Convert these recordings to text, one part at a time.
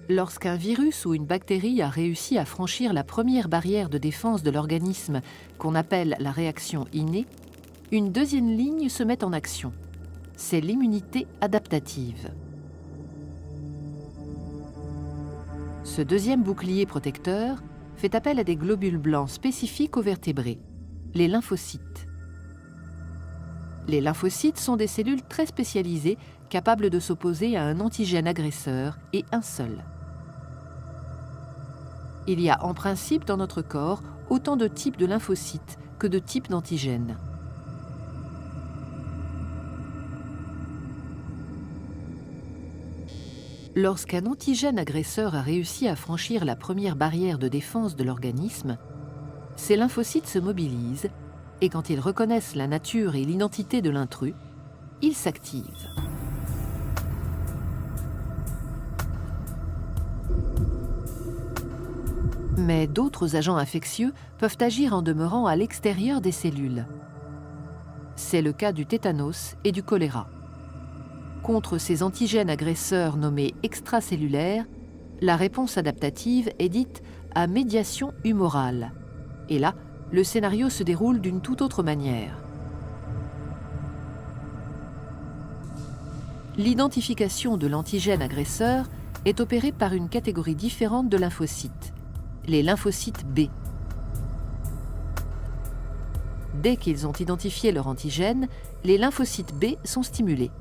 Lorsqu'un virus ou une bactérie a réussi à franchir la première barrière de défense de l'organisme, qu'on appelle la réaction innée, une deuxième ligne se met en action. C'est l'immunité adaptative. Ce deuxième bouclier protecteur fait appel à des globules blancs spécifiques aux vertébrés, les lymphocytes. Les lymphocytes sont des cellules très spécialisées capables de s'opposer à un antigène agresseur et un seul. Il y a en principe dans notre corps autant de types de lymphocytes que de types d'antigènes. Lorsqu'un antigène agresseur a réussi à franchir la première barrière de défense de l'organisme, ces lymphocytes se mobilisent et quand ils reconnaissent la nature et l'identité de l'intrus, ils s'activent. Mais d'autres agents infectieux peuvent agir en demeurant à l'extérieur des cellules. C'est le cas du tétanos et du choléra. Contre ces antigènes agresseurs nommés extracellulaires, la réponse adaptative est dite à médiation humorale. Et là, le scénario se déroule d'une toute autre manière. L'identification de l'antigène agresseur est opérée par une catégorie différente de lymphocytes, les lymphocytes B. Dès qu'ils ont identifié leur antigène, les lymphocytes B sont stimulés.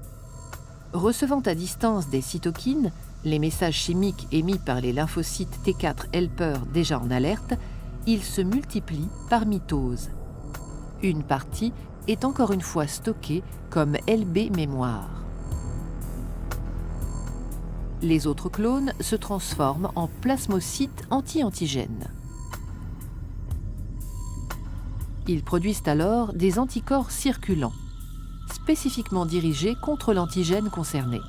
Recevant à distance des cytokines, les messages chimiques émis par les lymphocytes T4 helper déjà en alerte, ils se multiplient par mitose. Une partie est encore une fois stockée comme LB mémoire. Les autres clones se transforment en plasmocytes anti-antigènes. Ils produisent alors des anticorps circulants, spécifiquement dirigés contre l'antigène concerné.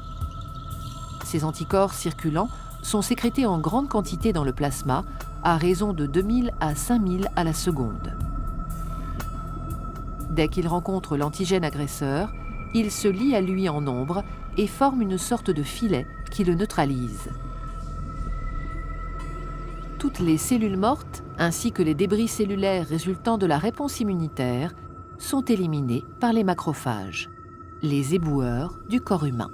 Ces anticorps circulants sont sécrétés en grande quantité dans le plasma, à raison de 2000 à 5000 à la seconde. Dès qu'ils rencontrent l'antigène agresseur, ils se lient à lui en nombre et forment une sorte de filet qui le neutralise. Toutes les cellules mortes, ainsi que les débris cellulaires résultant de la réponse immunitaire, sont éliminées par les macrophages, les éboueurs du corps humain.